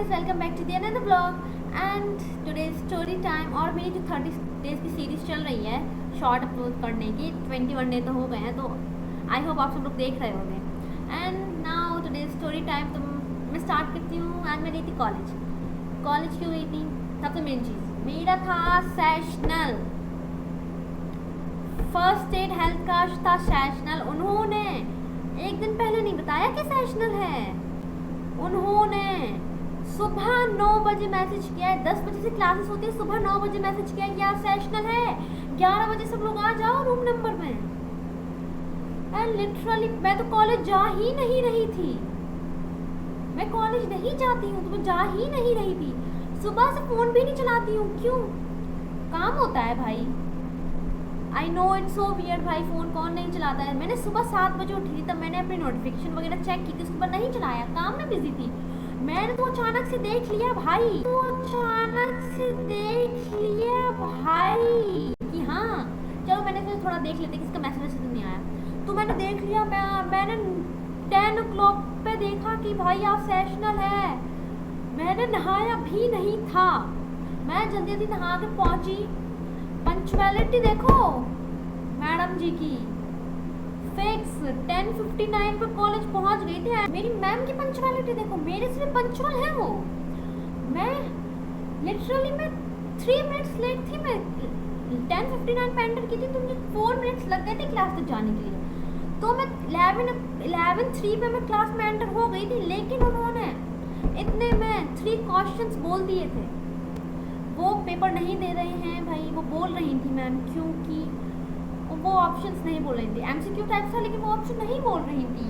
Guys, welcome back to the another blog and today story time. और मेरी जो 30 days की सीरीज़ चल रही है शॉर्ट अपलोड करने की, 21 डे तो हो गए हैं, तो आई होप आप सब लोग देख रहे होंगे। And now today story time, तो मैं स्टार्ट करती हूँ। आज मैं गई थी कॉलेज क्यों गई थी? सबसे मेन चीज़ मेरा था सेशनल, फर्स्ट एड हेल्थ का था सेशनल। उन्होंने एक दिन पहले नहीं बताया कि सेशनल है। उन्होंने सुबह 9 बजे मैसेज किया है, 10 बजे से क्लासेस होती है, सुबह 9 बजे मैसेज किया है यार सेशनल है, 11 बजे सब लोग आ जाओ रूम नंबर में। एंड लिटरली मैं तो कॉलेज जा ही नहीं रही थी, मैं कॉलेज नहीं जाती हूँ तो मैं जा ही नहीं रही थी। सुबह से फ़ोन भी नहीं चलाती हूँ, क्यों? काम होता है भाई। I know it's so weird भाई, फ़ोन कौन नहीं चलाता है। मैंने सुबह 7 बजे उठी थी, तब मैंने अपनी नोटिफिकेशन वगैरह चेक की थी, उसके बाद नहीं चलाया, काम में बिजी थी। मैंने तो अचानक से देख लिया भाई, कि हाँ चलो मैंने फिर थोड़ा देख लेते किसका मैसेज तो नहीं आया। तो मैंने देख लिया, मैंने 10 o'clock पे देखा कि भाई आज सेशनल है। मैंने नहाया भी नहीं था, मैं जल्दी जल्दी नहा के पहुंची। पंक्चुअलिटी देखो मैडम जी की, फिक्स 10:59 पर कॉलेज पहुंच गई थी। मेरी मैम की पंक्चुअलिटी देखो, मेरे से पंक्चुअल है वो। मैं लिटरली 3 मिनट्स लेट थी। मैं 10:59 पे एंटर की थी, तो मुझे 4 मिनट्स लग गए थे क्लास तक जाने के लिए। तो मैं 11:03 पे मैं क्लास में एंटर हो गई थी, लेकिन उन्होंने इतने में 3 क्वेश्चंस बोल दिए थे। वो पेपर नहीं दे रहे हैं भाई, वो बोल रही थी मैम, क्योंकि वो ऑप्शंस नहीं बोल रही थी। एमसीक्यू टाइप था, लेकिन वो ऑप्शन नहीं बोल रही थी।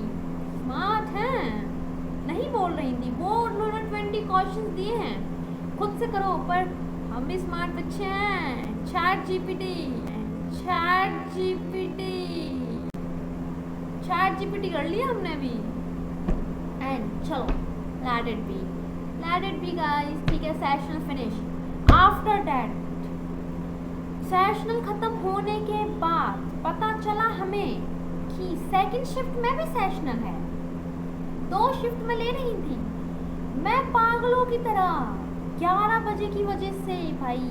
स्मार्ट हैं, नहीं बोल रही थी वो। उन्होंने 20 क्वेश्चंस दिए हैं, खुद से करो। पर हम भी स्मार्ट बच्चे हैं। चैट जीपीटी कर लिया हमने भी। एंड चलो लेट इट बी गाइस, ठीक है। Sessional finish. After that sessional ख़त्म होने के बाद पता चला हमें कि सेकंड शिफ्ट में भी सेशनल है। 2 शिफ्ट में ले रही थी मैं पागलों की तरह। 11 बजे की वजह से भाई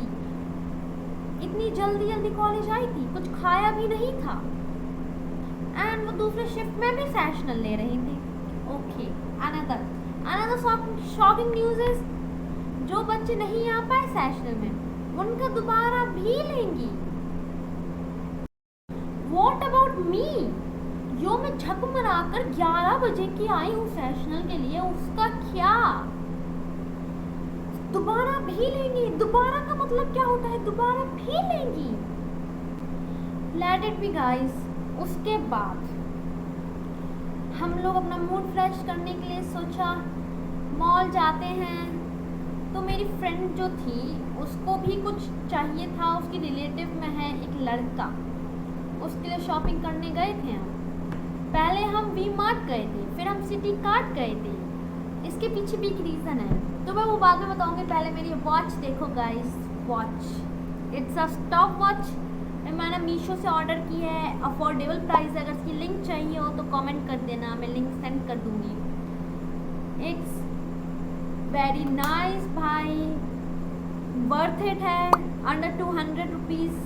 इतनी जल्दी कॉलेज आई थी, कुछ खाया भी नहीं था। एंड वो दूसरे शिफ्ट में भी सेशनल ले रही थी। Okay, another shocking news is, जो बच्चे नहीं आ पाए सेशनल में उनका दोबारा भी लेंगी। What about me? जो मैं झक मराकर 11 बजे की आई हूँ सेशनल के लिए, उसका क्या? दोबारा भी लेंगी। दोबारा का मतलब क्या होता है? दोबारा भी लेंगी। Let it be guys। उसके बाद हम लोग अपना मूड फ्रेश करने के लिए सोचा मॉल जाते हैं। तो मेरी फ्रेंड जो थी उसको भी कुछ चाहिए था, उसकी रिलेटिव में है एक लड़का, उसके लिए शॉपिंग करने गए थे हम। पहले हम वी मार्ट गए थे, फिर हम सिटी कार्ट गए थे। इसके पीछे भी एक रीज़न है, तो मैं वो बाद में बताऊंगी। पहले मेरी वॉच देखो guys, watch it's a stop watch. मैंने मीशो से ऑर्डर की है, अफोर्डेबल प्राइस है। अगर इसकी लिंक चाहिए हो तो कमेंट कर देना, मैं लिंक सेंड कर दूँगी। इट्स वेरी नाइस भाई, वर्थ इट है। अंडर 200 रुपीज़,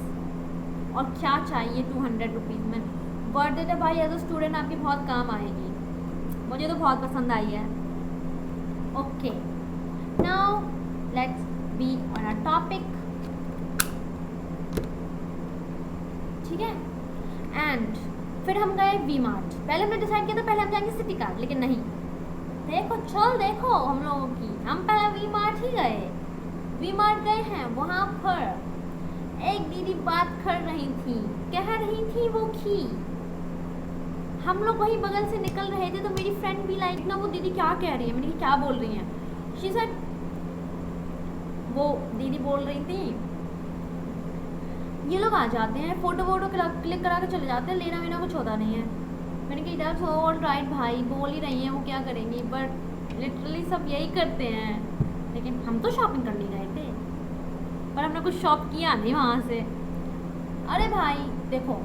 और क्या चाहिए 200 रुपीज़ में? वर्थ इट है भाई। एज अ स्टूडेंट आपकी बहुत काम आएगी, मुझे तो बहुत पसंद आई है। Okay, now let's be on a topic, ठीक है। एंड फिर हम गए वी मार्ट। पहले हमने डिसाइड किया था पहले हम जाएंगे सिटी कार्ट, लेकिन नहीं, देखो हम लोगों की, हम पहले वी मार्ट ही गए। वी मार्ट गए हैं, वहाँ पर एक दीदी बात कर रही थी, कह रही थी वो कि हम लोग वहीं बगल से निकल रहे थे, तो मेरी फ्रेंड भी लाइक ना वो दीदी क्या कह रही है, मैंने कहा क्या बोल रही हैं। शी सेड, वो दीदी बोल रही थी ये लोग आ जाते हैं, फोटो क्लिक करा के चले जाते हैं, लेना वेना कुछ होता नहीं है। मैंने कहा दैट्स ऑल राइट भाई, बोल ही रही हैं, वो क्या करेंगी, बट लिटरली सब यही करते हैं। लेकिन हम तो शॉपिंग करने गए थे, पर हमने कुछ शॉप किया नहीं वहाँ से। अरे भाई देखो,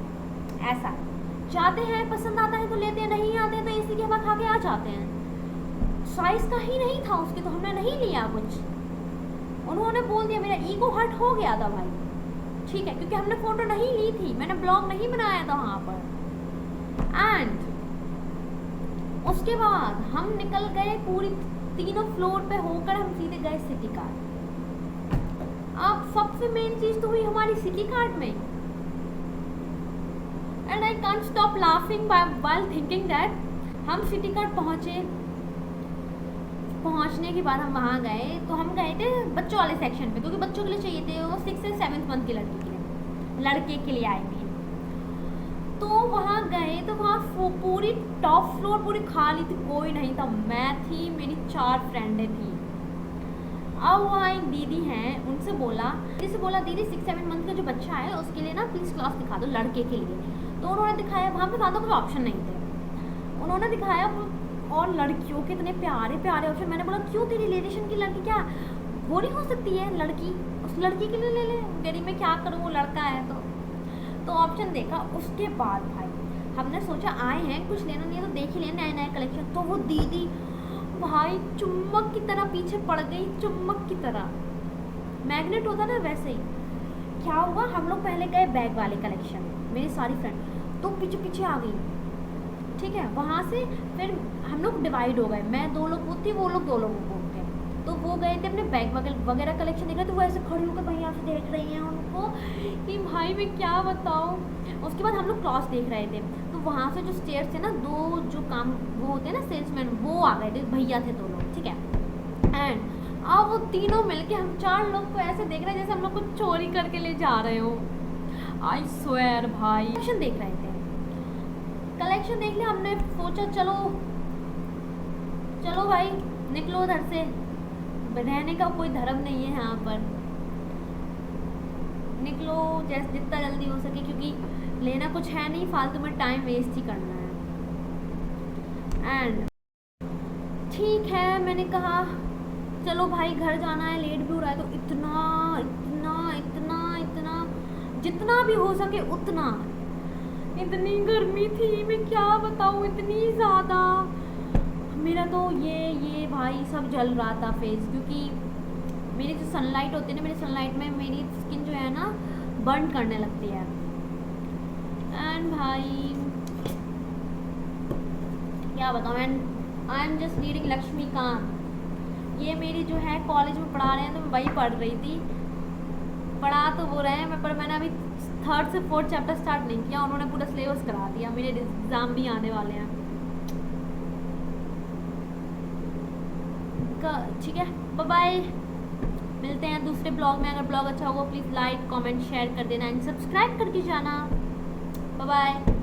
ऐसा जाते हैं, पसंद आता है तो लेते हैं, नहीं आते हैं तो इसी की हवा खा के आ जाते हैं। साइज का ही नहीं था उसके, तो हमने नहीं लिया कुछ। उन्होंने बोल दिया, मेरा ईगो हर्ट हो गया था भाई, ठीक है, क्योंकि हमने फ़ोटो नहीं ली थी, मैंने ब्लॉग नहीं बनाया था वहाँ पर। एंड उसके बाद हम निकल गए पूरी 3 फ्लोर पे होकर, हम सीधे गए सिटी कार्ड। अब सबसे मेन चीज़ तो हुई हमारी सिटी कार्ड में, and I can't stop laughing while thinking that हम सिटी कार्ड पहुंचने के बाद हम वहाँ गए, तो हम गए थे बच्चों वाले सेक्शन पे, क्योंकि बच्चों के लिए चाहिए थे वो 6 से 7 मंथ की लड़के के लिए आई थी। तो वहाँ गए तो वहाँ पूरी टॉप फ्लोर पूरी खाली थी, कोई नहीं था। मैं थी, मेरी 4 फ्रेंडें थी। अब वहाँ एक दीदी हैं, उनसे बोला दीदी 6-7 मंथ का जो बच्चा है उसके लिए ना प्लीज़ क्लास दिखा दो, लड़के के लिए। तो उन्होंने दिखाया, वहाँ पे ज़्यादा कोई ऑप्शन नहीं थे, उन्होंने दिखाया, और लड़कियों के इतने प्यारे प्यारे ऑप्शन। मैंने बोला क्यों, तेरी रिलेशन की लड़की क्या वो नहीं हो सकती है लड़की, उस लड़की के लिए ले ले, तेरी मैं क्या करूँ, वो लड़का है तो ऑप्शन देखा। उसके बाद भाई हमने सोचा आए हैं कुछ लेना नहीं है तो देख ही लें नए नए कलेक्शन। तो वो दीदी भाई चुम्बक की तरह पीछे पड़ गई, चुम्बक की तरह, मैग्नेट होता ना वैसे ही। क्या हुआ, हम लोग पहले गए बैग वाले कलेक्शन, मेरी सारी फ्रेंड तो पीछे पीछे आ गई, ठीक है। वहाँ से फिर हम लोग डिवाइड हो गए, मैं 2 लोग को थी, वो लोग 2 लोगों को थे। तो वो गए थे अपने बैग वगैरह कलेक्शन देख रहे, तो वो ऐसे खड़ी होकर भैया से देख रही हैं उनको कि भाई मैं क्या बताऊँ। उसके बाद हम लोग क्लॉथ देख रहे थे, तो वहाँ से जो स्टेयर्स थे ना, 2 जो काम वो होते हैं ना सेल्समैन, वो आ गए थे, भैया थे 2 लोग, ठीक है। एंड अब वो तीनों मिलके हम 4 लोग को ऐसे देख रहे हैं जैसे हम लोग कुछ चोरी करके ले जा रहे हो। आई स्वेयर भाई, कलेक्शन देख रहे थे, कलेक्शन देख लिया, हमने सोचा चलो चलो भाई निकलो उधर से, रहने का कोई धर्म नहीं है यहाँ पर, निकलो जैसे जितना जल्दी हो सके, क्योंकि लेना कुछ है नहीं, फालतू में टाइम वेस्ट ही करना है। एंड ठीक है, मैंने कहा चलो भाई घर जाना है, लेट भी हो रहा है, तो इतना इतना इतना इतना जितना भी हो सके उतना। इतनी गर्मी थी, मैं क्या बताऊँ, इतनी ज़्यादा। मेरा तो ये भाई सब जल रहा था फेस, क्योंकि मेरी जो सनलाइट होती है ना, मेरी सनलाइट में मेरी स्किन जो है ना बर्न करने लगती है। एंड भाई क्या बताऊँ, and I am just reading Laxmikanth. ये मेरी जो है कॉलेज में पढ़ा रहे हैं, तो मैं वही पढ़ रही थी, पढ़ा तो वो रहे हैं, पर मैंने अभी 3rd से 4th चैप्टर स्टार्ट नहीं किया, उन्होंने पूरा सिलेबस करा दिया, मेरे एग्ज़ाम भी आने वाले हैं। ठीक है, बाय बाय, मिलते हैं दूसरे ब्लॉग में। अगर ब्लॉग अच्छा होगा प्लीज़ लाइक कमेंट शेयर कर देना एंड सब्सक्राइब करके जाना। Bye bye.